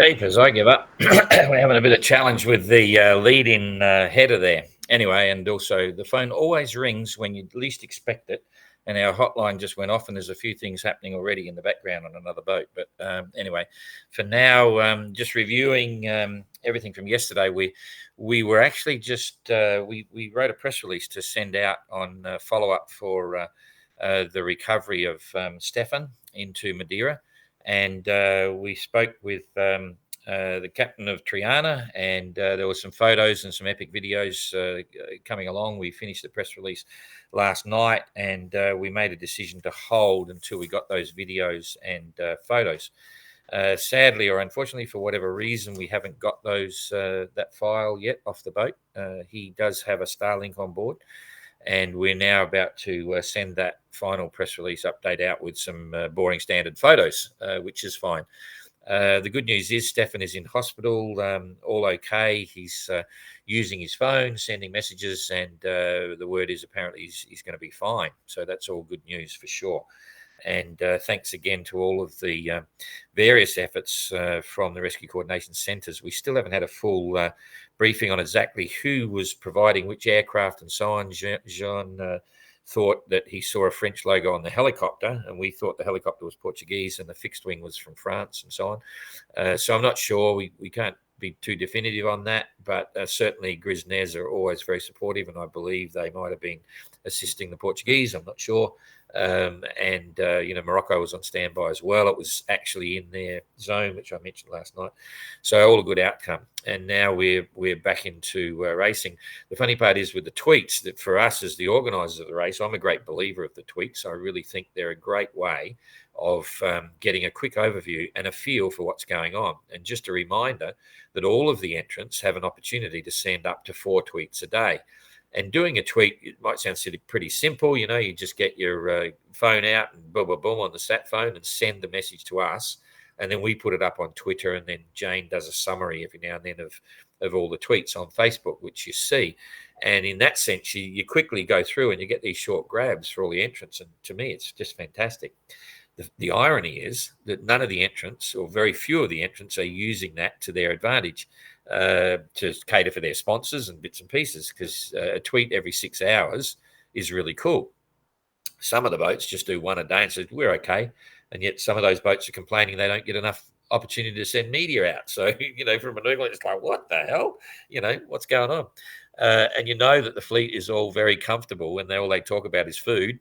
Jeepers, I give up. We're having a bit of challenge with the lead-in header there. Anyway, and also the phone always rings when you least expect it, and our hotline just went off, and there's a few things happening already in the background on another boat. But anyway, for now, just reviewing everything from yesterday. We were actually just we wrote a press release to send out on follow-up for the recovery of Stefan into Madeira. And we spoke with the captain of Triana, and there were some photos and some epic videos coming along. We finished the press release last night, and we made a decision to hold until we got those videos and photos. Sadly or unfortunately, for whatever reason, we haven't got that file yet off the boat. He does have a Starlink on board, and we're now about to send that final press release update out with some boring standard photos, which is fine. The good news is Stefan is in hospital, all okay. He's using his phone, sending messages, and the word is apparently he's going to be fine. So that's all good news for sure. And thanks again to all of the various efforts from the Rescue Coordination Centres. We still haven't had a full briefing on exactly who was providing which aircraft and so on. Jean thought that he saw a French logo on the helicopter, and we thought the helicopter was Portuguese and the fixed wing was from France and so on. So I'm not sure. We can't be too definitive on that, but certainly Grisnez are always very supportive, and I believe they might have been assisting the Portuguese. I'm not sure. Morocco was on standby as well. It was actually in their zone, which I mentioned last night. So all a good outcome. And now we're back into racing. The funny part is with the tweets, that for us as the organisers of the race, I'm a great believer of the tweets. I really think they're a great way of getting a quick overview and a feel for what's going on. And just a reminder that all of the entrants have an opportunity to send up to 4 tweets a day. And doing a tweet, it might sound pretty simple. You just get your phone out and boom, boom, boom on the sat phone and send the message to us. And then we put it up on Twitter, and then Jane does a summary every now and then of all the tweets on Facebook, which you see. And in that sense, you quickly go through and you get these short grabs for all the entrants. And to me, it's just fantastic. The irony is that none of the entrants, or very few of the entrants, are using that to their advantage to cater for their sponsors and bits and pieces, because a tweet every 6 hours is really cool. Some of the boats just do one a day and say, we're okay. And yet some of those boats are complaining they don't get enough opportunity to send media out. So, from an England, it's like, what the hell? What's going on? And that the fleet is all very comfortable when all they talk about is food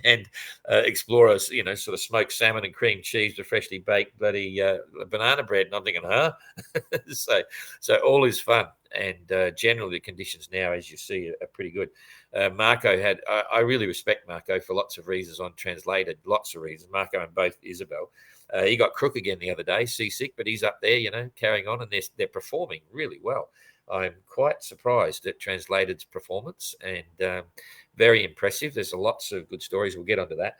and explorers, sort of smoked salmon and cream cheese with freshly baked bloody banana bread. And I'm thinking, huh? So all is fun. And generally the conditions now, as you see, are pretty good. Marco I really respect Marco for lots of reasons on Translated, lots of reasons. Marco and both Isabel. He got crook again the other day, seasick, but he's up there, carrying on, and they're performing really well. I'm quite surprised at Translated's performance, and very impressive. There's lots of good stories. We'll get onto that.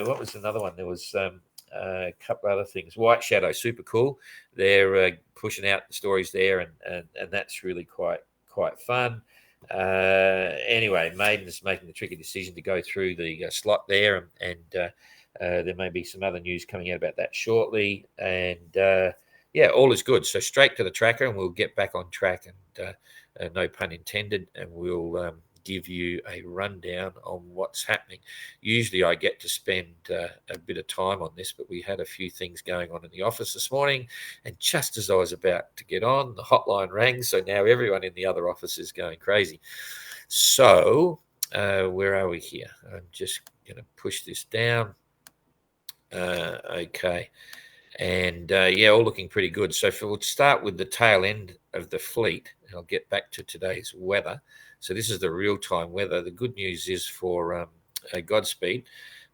What was another one? There was a couple other things. White Shadow, super cool. They're pushing out the stories there, and that's really quite fun. Anyway, Maiden's making the tricky decision to go through the slot there, and there may be some other news coming out about that shortly. And all is good. So straight to the tracker, and we'll get back on track, and no pun intended, and we'll give you a rundown on what's happening. Usually I get to spend a bit of time on this, but we had a few things going on in the office this morning, and just as I was about to get on, the hotline rang, so now everyone in the other office is going crazy. So where are we here? I'm just going to push this down. Okay. And all looking pretty good. So we'll start with the tail end of the fleet, and I'll get back to today's weather. So this is the real-time weather. The good news is for Godspeed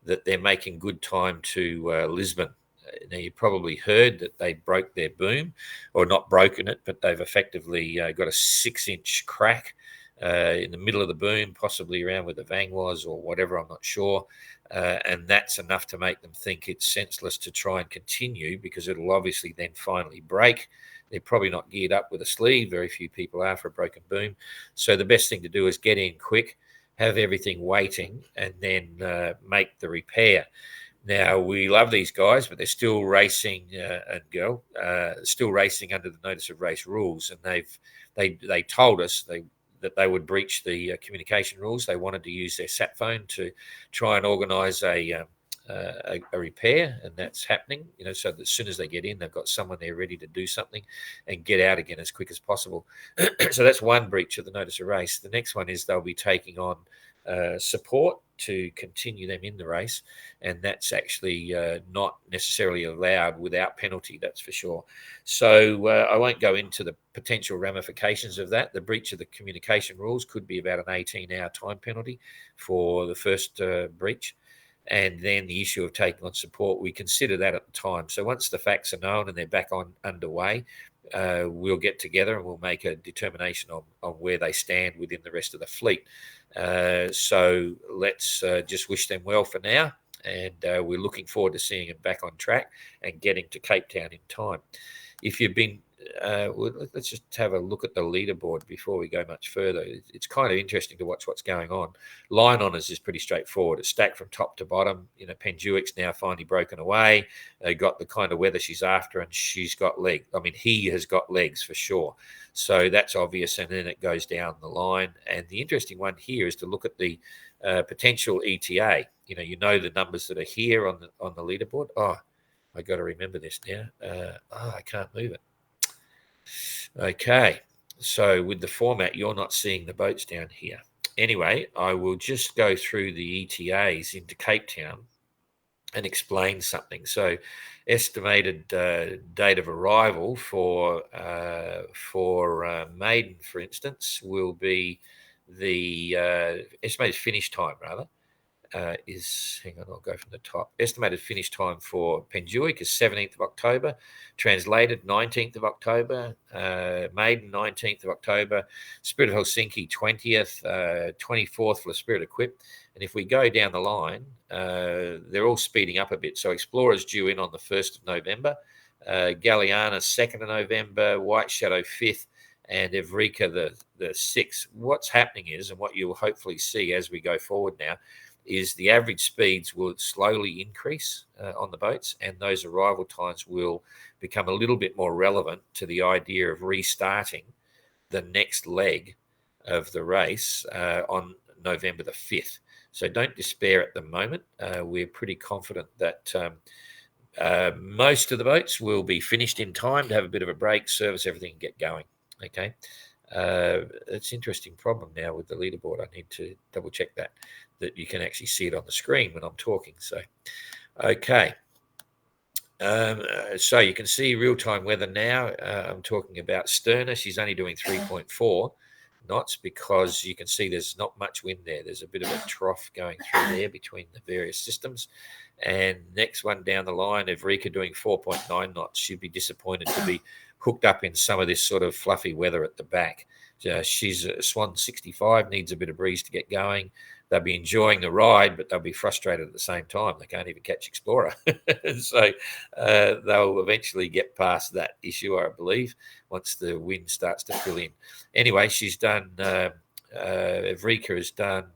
that they're making good time to Lisbon. Now, you probably heard that they broke their boom, or not broken it, but they've effectively got a 6-inch crack in the middle of the boom, possibly around where the Vang was or whatever, I'm not sure. And that's enough to make them think it's senseless to try and continue, because it'll obviously then finally break. They're probably not geared up with a sleeve. Very few people are for a broken boom. So the best thing to do is get in quick, have everything waiting, and then make the repair. Now, we love these guys, but they're still racing, and girl, still racing under the notice of race rules. And they told us that they would breach the communication rules. They wanted to use their sat phone to try and organise a repair, and that's happening. So that as soon as they get in, they've got someone there ready to do something and get out again as quick as possible. So that's one breach of the notice of race. The next one is they'll be taking on support to continue them in the race, and that's actually not necessarily allowed without penalty, that's for sure. So I won't go into the potential ramifications of that. The breach of the communication rules could be about an 18-hour time penalty for the first breach. And then the issue of taking on support, we consider that at the time. So once the facts are known and they're back underway, we'll get together and we'll make a determination on where they stand within the rest of the fleet. So let's just wish them well for now. And we're looking forward to seeing them back on track and getting to Cape Town in time. If you've been, let's just have a look at the leaderboard before we go much further. It's kind of interesting to watch what's going on. Line honours is pretty straightforward. It's stacked from top to bottom. Penjuic's now finally broken away. They got the kind of weather she's after, and she's got legs. I mean, he has got legs for sure. So that's obvious, and then it goes down the line. And the interesting one here is to look at the potential ETA. You know the numbers that are here on the leaderboard. Oh, I got to remember this now. I can't move it. Okay, so with the format, you're not seeing the boats down here. Anyway, I will just go through the ETAs into Cape Town and explain something. So, estimated date of arrival for Maiden, for instance, will be the estimated finish time, rather. Hang on, I'll go from the top. Estimated finish time for Penjuic is 17th of October, translated 19th of October, Maiden 19th of October, Spirit of Helsinki 20th, 24th for the Spirit Equipped. And if we go down the line, they're all speeding up a bit. So Explorer's due in on the 1st of November, Galliana 2nd of November, White Shadow 5th, and Evrika the 6th. What's happening is, and what you'll hopefully see as we go forward now, is the average speeds will slowly increase on the boats, and those arrival times will become a little bit more relevant to the idea of restarting the next leg of the race on November the 5th. So don't despair at the moment. We're pretty confident that most of the boats will be finished in time to have a bit of a break, service everything, and get going. Okay. It's an interesting problem now with the leaderboard. I need to double check that you can actually see it on the screen when I'm talking. So, okay. So you can see real-time weather now. I'm talking about Sterna. She's only doing 3.4 knots because you can see there's not much wind there. There's a bit of a trough going through there between the various systems. And next one down the line, Evrika doing 4.9 knots. She'd be disappointed to be hooked up in some of this sort of fluffy weather at the back. She's a Swan 65, needs a bit of breeze to get going. They'll be enjoying the ride, but they'll be frustrated at the same time. They can't even catch Explorer. So they'll eventually get past that issue, I believe, once the wind starts to fill in. Anyway, she's done, Evrika has done,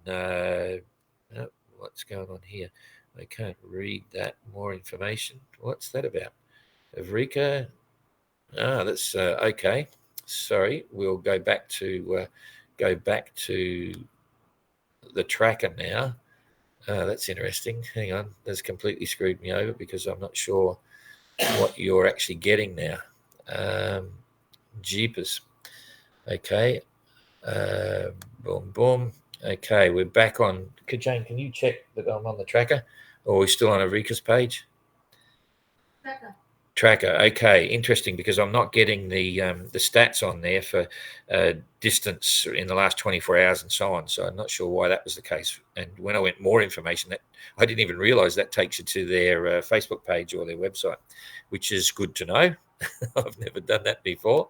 what's going on here? I can't read that more information. What's that about? Evrika, that's okay. Sorry, we'll go back to the tracker now. That's interesting. Hang on, that's completely screwed me over because I'm not sure what you're actually getting now. Jeepers. Okay. Boom, boom. Okay, we're back on. Jane, can you check that I'm on the tracker, or are we still on Evrika's page? Tracker. Okay, interesting, because I'm not getting the stats on there for distance in the last 24 hours and so on. So I'm not sure why that was the case. And when I went more information, that I didn't even realize that takes you to their Facebook page or their website, which is good to know. I've never done that before.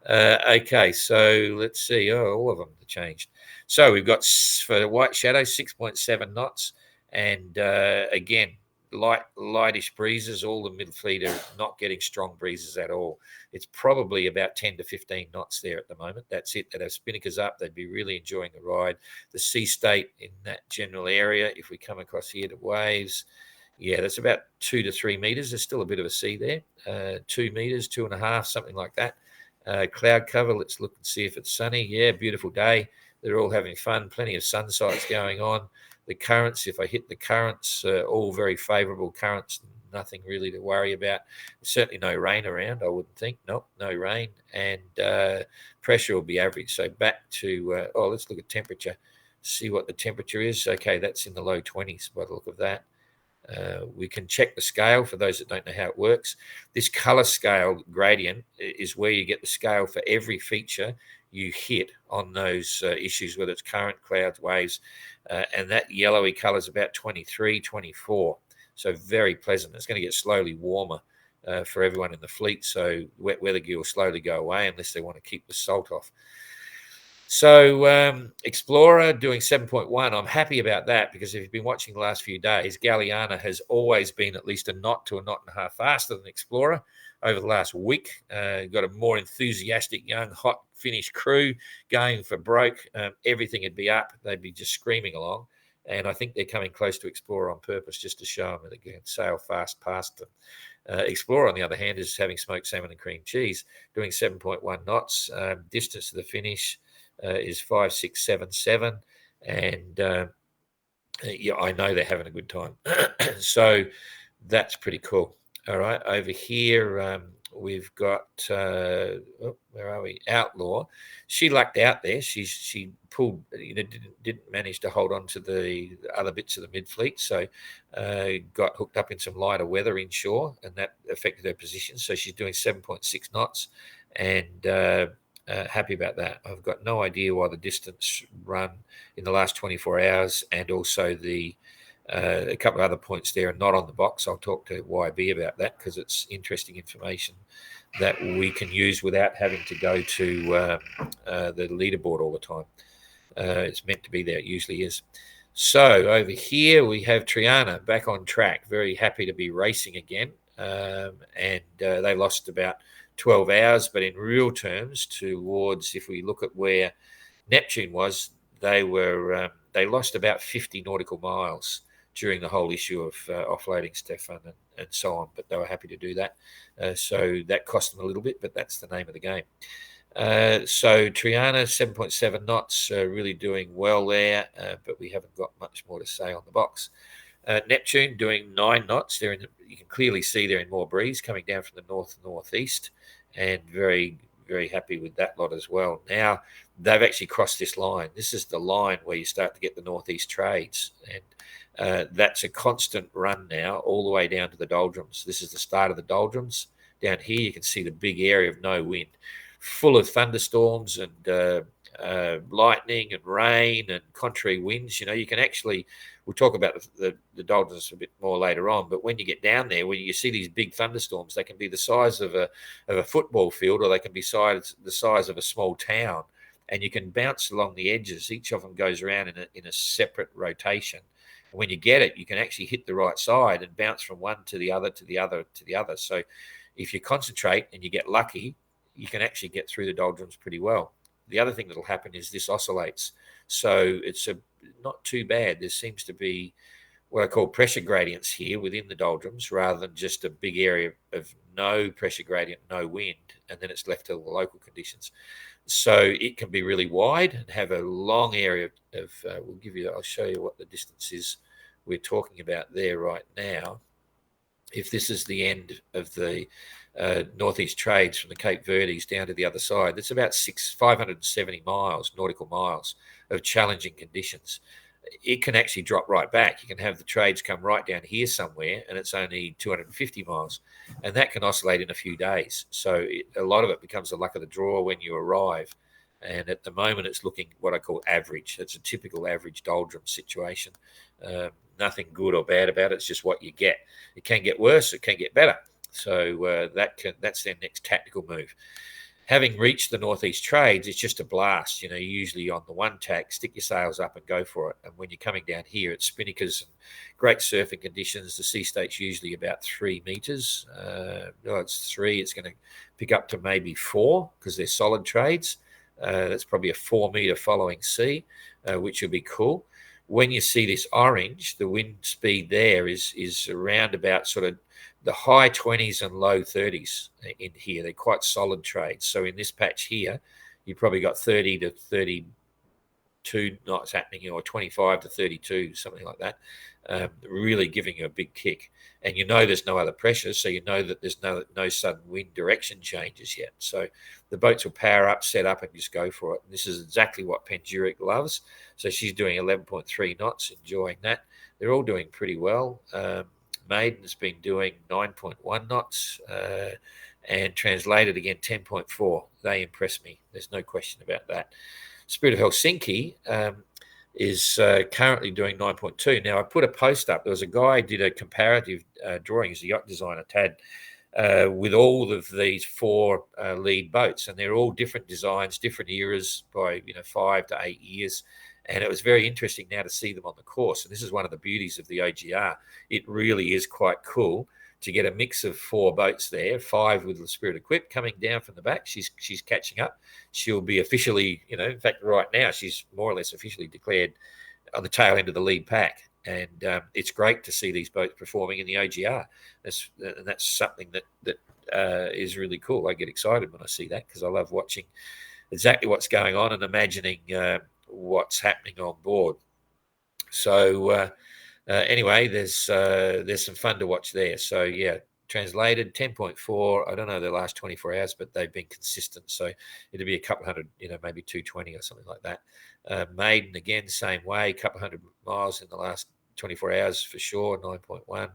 Okay, so let's see. Oh, all of them have changed. So we've got for White Shadow 6.7 knots, and again, lightish breezes. All the middle fleet are not getting strong breezes at all. It's probably about 10 to 15 knots there at the moment. That's it. They'd have spinnakers up. They'd be really enjoying the ride. The sea state in that general area, if we come across here to waves, Yeah, that's about 2 to 3 meters. There's still a bit of a sea there. 2 meters, 2.5, something like that. Cloud cover. Let's look and see if it's sunny. Yeah, beautiful day. They're all having fun. Plenty of sun sights going on. The currents, if I hit the currents, all very favourable currents. Nothing really to worry about. Certainly no rain around, I wouldn't think. Nope, no rain. And pressure will be average. So back to, let's look at temperature. See what the temperature is. Okay, that's in the low 20s by the look of that. We can check the scale for those that don't know how it works. This color scale gradient is where you get the scale for every feature you hit on those issues, whether it's current, clouds, waves, and that yellowy color is about 23, 24. So very pleasant. It's going to get slowly warmer for everyone in the fleet. So wet weather gear will slowly go away unless they want to keep the salt off. So Explorer doing 7.1. I'm happy about that because if you've been watching the last few days, Galliana has always been at least a knot to a knot and a half faster than Explorer over the last week. Got a more enthusiastic, young, hot Finnish crew going for broke. Everything would be up. They'd be just screaming along. And I think they're coming close to Explorer on purpose just to show them that they can sail fast past them. Explorer, on the other hand, is having smoked salmon and cream cheese, doing 7.1 knots. Distance to the finish is 5677, and yeah, I know they're having a good time. So that's pretty cool. All right, over here we've got where are we? Outlaw. She lucked out there. She pulled, didn't manage to hold on to the other bits of the mid fleet, so got hooked up in some lighter weather inshore, and that affected her position. So she's doing 7.6 knots, and happy about that. I've got no idea why the distance run in the last 24 hours and also the a couple of other points there are not on the box. I'll talk to YB about that because it's interesting information that we can use without having to go to the leaderboard all the time. It's meant to be there. It usually is. So over here we have Triana back on track. Very happy to be racing again. And they lost about 12 hours, but in real terms, towards, if we look at where Neptune was, they lost about 50 nautical miles during the whole issue of offloading Stefan and so on, but they were happy to do that. So that cost them a little bit, but that's the name of the game. So Triana, 7.7 knots, really doing well there, but we haven't got much more to say on the box. Neptune doing 9 knots. You can clearly see they're in more breeze coming down from the north and northeast, and very, very happy with that lot as well. Now they've actually crossed this line. This is the line where you start to get the northeast trades, and that's a constant run now all the way down to the doldrums. This is the start of the doldrums. Down here you can see the big area of no wind, full of thunderstorms and lightning and rain and contrary winds. You can actually, we'll talk about the doldrums a bit more later on, but when you get down there, when you see these big thunderstorms, they can be the size of a football field, or they can be the size of a small town, and you can bounce along the edges. Each of them goes around in a separate rotation. And when you get it, you can actually hit the right side and bounce from one to the other, to the other, to the other. So if you concentrate and you get lucky, you can actually get through the doldrums pretty well. The other thing that will happen is this oscillates. So it's not too bad. There seems to be what I call pressure gradients here within the doldrums, rather than just a big area of no pressure gradient, no wind, and then it's left to the local conditions. So it can be really wide and have a long area of I'll show you what the distance is we're talking about there right now. If this is the end of the northeast trades from the Cape Verdes down to the other side, that's about 570 miles, nautical miles, of challenging conditions. It can actually drop right back. You can have the trades come right down here somewhere, and it's only 250 miles, and that can oscillate in a few days. So a lot of it becomes the luck of the draw when you arrive. And at the moment, it's looking what I call average. It's a typical average doldrum situation. Nothing good or bad about it. It's just what you get. It can get worse. It can get better. So that's their next tactical move. Having reached the northeast trades, it's just a blast. You're usually on the one tack, stick your sails up and go for it. And when you're coming down here, it's spinnakers and great surfing conditions. The sea state's usually about 3 meters. No, it's 3. It's going to pick up to maybe 4 because they're solid trades. That's probably a 4 meter following sea, which will be cool. when you see this orange, the wind speed there is around about sort of the high 20s and low 30s in here. They're quite solid trades. So in this patch here, you probably got 30 to 32 knots happening, or 25 to 32, something like that, really giving you a big kick. And you know there's no other pressure, so you know that there's no sudden wind direction changes yet. So the boats will power up, set up, and just go for it. And this is exactly what Penjuric loves. So she's doing 11.3 knots, enjoying that. They're all doing pretty well. Maiden's been doing 9.1 knots, and Translated again 10.4. They impress me. There's no question about that. Spirit of Helsinki is currently doing 9.2. Now, I put a post up. There was a guy who did a comparative drawing. He's a yacht designer, Tad, with all of these 4 lead boats, and they're all different designs, different eras by 5 to 8 years. And it was very interesting now to see them on the course. And this is one of the beauties of the OGR. It really is quite cool to get a mix of 4 boats there, 5 with the Spirit Equipped coming down from the back. She's catching up. She'll be officially, in fact, right now, she's more or less officially declared on the tail end of the lead pack. And it's great to see these boats performing in the OGR. That's something that is really cool. I get excited when I see that, because I love watching exactly what's going on and imagining what's happening on board. So anyway, there's some fun to watch there. So yeah, Translated 10.4. I don't know the last 24 hours, but they've been consistent. So it'll be a couple hundred, maybe 220 or something like that. Maiden again, same way, a couple hundred miles in the last 24 hours for sure, 9.1.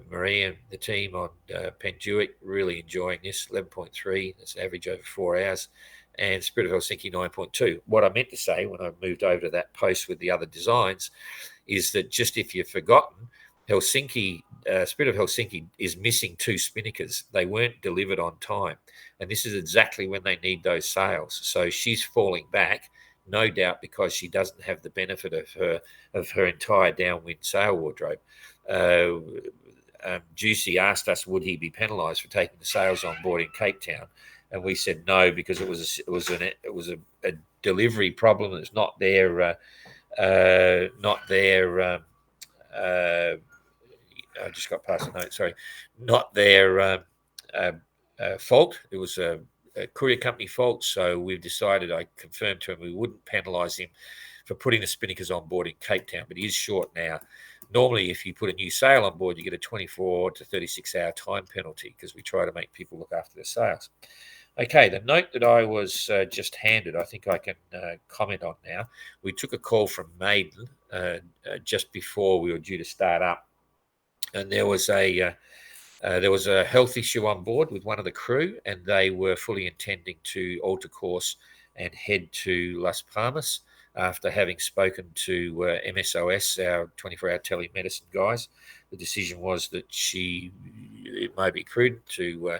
Marie and the team on Penjuric really enjoying this, 11.3. That's an average over 4 hours. And Spirit of Helsinki 9.2. What I meant to say when I moved over to that post with the other designs is that, just if you've forgotten, Spirit of Helsinki is missing 2 spinnakers. They weren't delivered on time. And this is exactly when they need those sails. So she's falling back, no doubt, because she doesn't have the benefit of her entire downwind sail wardrobe. Juicy asked us, would he be penalised for taking the sails on board in Cape Town? And we said no, because it was a delivery problem. It's not their I just got past the note. Sorry, not their fault. It was a courier company fault. So we've decided. I confirmed to him we wouldn't penalise him for putting the spinnakers on board in Cape Town, but he is short now. Normally, if you put a new sail on board, you get a 24 to 36 hour time penalty, because we try to make people look after their sails. Okay, the note that I was just handed, I think I can comment on now. We took a call from Maiden just before we were due to start up, and there was a health issue on board with one of the crew, and they were fully intending to alter course and head to Las Palmas after having spoken to MSOS, our 24-hour telemedicine guys. The decision was that it may be prudent to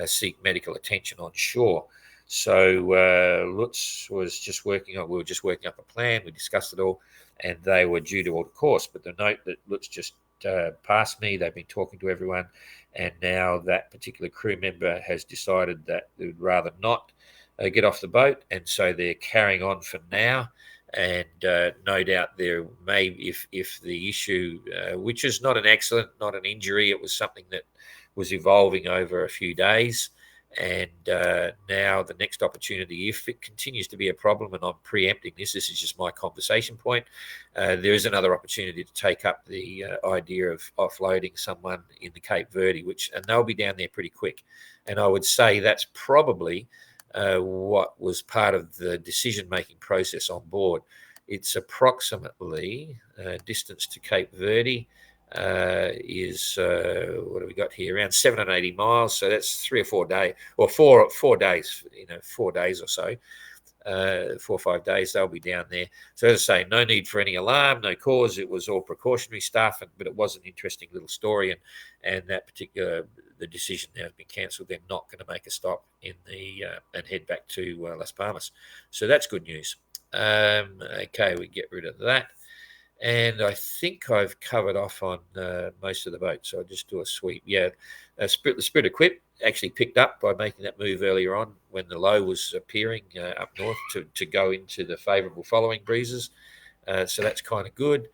seek medical attention on shore. So Lutz was just we were just working up a plan. We discussed it all, and they were due to alter course. But the note that Lutz just passed me, they've been talking to everyone, and now that particular crew member has decided that they would rather not get off the boat, and so they're carrying on for now. And no doubt there may, if the issue, which is not an accident, not an injury, it was something that was evolving over a few days. And now the next opportunity, if it continues to be a problem, and I'm preempting this is just my conversation point, there is another opportunity to take up the idea of offloading someone in the Cape Verde, and they'll be down there pretty quick. And I would say that's probably what was part of the decision-making process on board. It's approximately distance to Cape Verde is what have we got here? Around 780 miles. So that's 3 or 4 days, or four days. 4 days or so. 4 or 5 days they'll be down there. So as I say, no need for any alarm, no cause. It was all precautionary stuff, but it was an interesting little story. And that particular the decision now has been cancelled. They're not going to make a stop in and head back to Las Palmas. So that's good news. Okay, we get rid of that. And I think I've covered off on most of the boats. So I'll just do a sweep. Yeah, the Spirit Equipped actually picked up by making that move earlier on when the low was appearing up north to go into the favourable following breezes. So that's kind of good.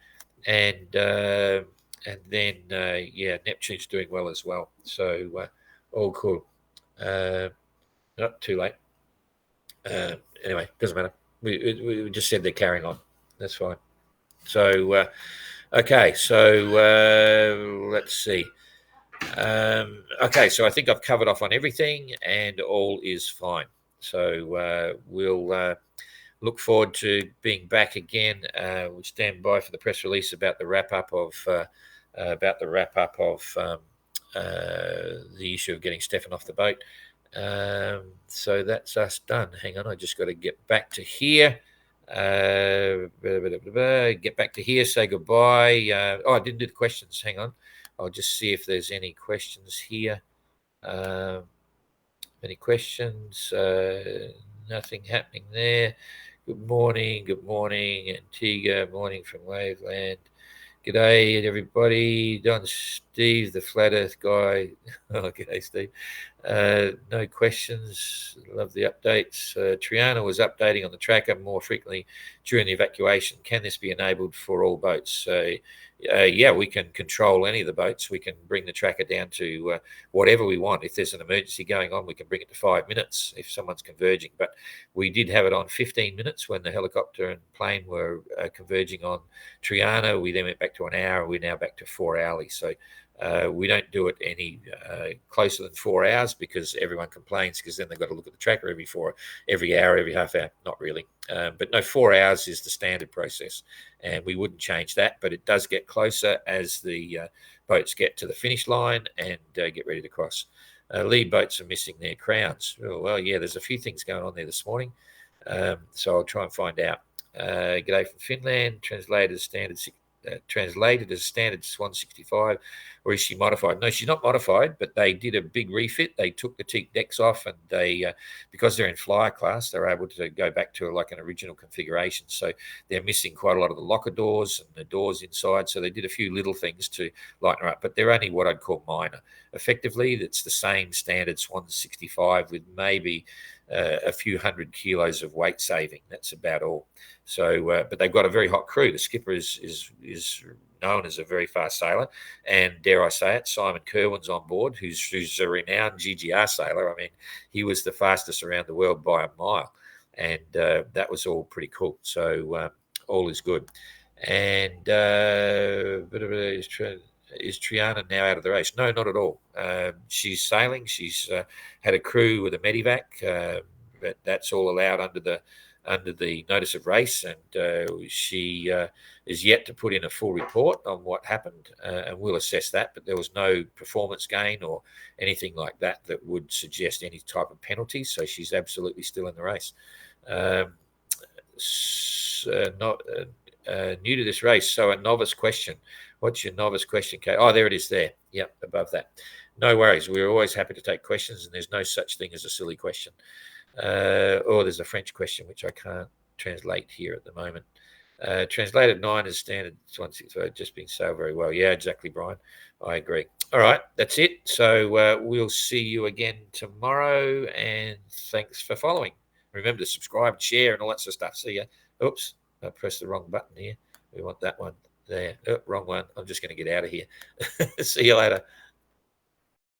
And then Neptune's doing well as well. So all cool. Not too late. Anyway, doesn't matter. We just said they're carrying on. That's fine. So okay, so let's see. Okay, so I think I've covered off on everything, and all is fine. So we'll look forward to being back again. We'll stand by for the press release about the wrap up of the issue of getting Stefan off the boat. So that's us done. Hang on, I just got to get back to here. Get back to here. Say goodbye. I didn't do the questions. Hang on. I'll just see if there's any questions here. Any questions? Nothing happening there. Good morning, Antigua. Morning from Waveland. G'day, everybody. Don Steve, the flat Earth guy. Okay, Steve. No questions. Love the updates. Triana was updating on the tracker more frequently during the evacuation. Can this be enabled for all boats? So, yeah, we can control any of the boats. We can bring the tracker down to whatever we want. If there's an emergency going on, we can bring it to 5 minutes if someone's converging. But we did have it on 15 minutes when the helicopter and plane were converging on Triana. We then went back to an hour. We're now back to 4 hourly. So we don't do it any closer than 4 hours because everyone complains because then they've got to look at the tracker every hour, every half hour. Not really. But no, 4 hours is the standard process, and we wouldn't change that. But it does get closer as the boats get to the finish line and get ready to cross. Lead boats are missing their crowns. Oh, well, yeah, there's a few things going on there this morning. So I'll try and find out. G'day from Finland. Translated as standard Swan 65, or is she modified? No, she's not modified, but they did a big refit. They took the teak decks off, and they, because they're in flyer class, they're able to go back to like an original configuration. So they're missing quite a lot of the locker doors and the doors inside. So they did a few little things to lighten her up, but they're only what I'd call minor. Effectively, it's the same standard Swan 65 with maybe a few 100 kilos of weight saving. That's about all. So, but they've got a very hot crew. The skipper is known as a very fast sailor, and dare I say it, Simon Kerwin's on board, who's a renowned GGR sailor. I mean, he was the fastest around the world by a mile, and that was all pretty cool. So all is good. And is Triana now out of the race? No, not at all. She's sailing. She's had a crew with a medevac, but that's all allowed under the notice of race, and she is yet to put in a full report on what happened, and we'll assess that. But there was no performance gain or anything like that that would suggest any type of penalty. So she's absolutely still in the race. Not new to this race, so a novice question. What's your novice question, Kate? Oh, there it is there. Yep, above that. No worries. We're always happy to take questions, and there's no such thing as a silly question. There's a French question, which I can't translate here at the moment. Translated 9 is standard 165, just been sailed very well. Yeah, exactly, Brian. I agree. All right, that's it. So we'll see you again tomorrow, and thanks for following. Remember to subscribe and share and all that sort of stuff. See ya. Oops, I pressed the wrong button here. We want that one there. Oh, wrong one. I'm just going to get out of here. See you later.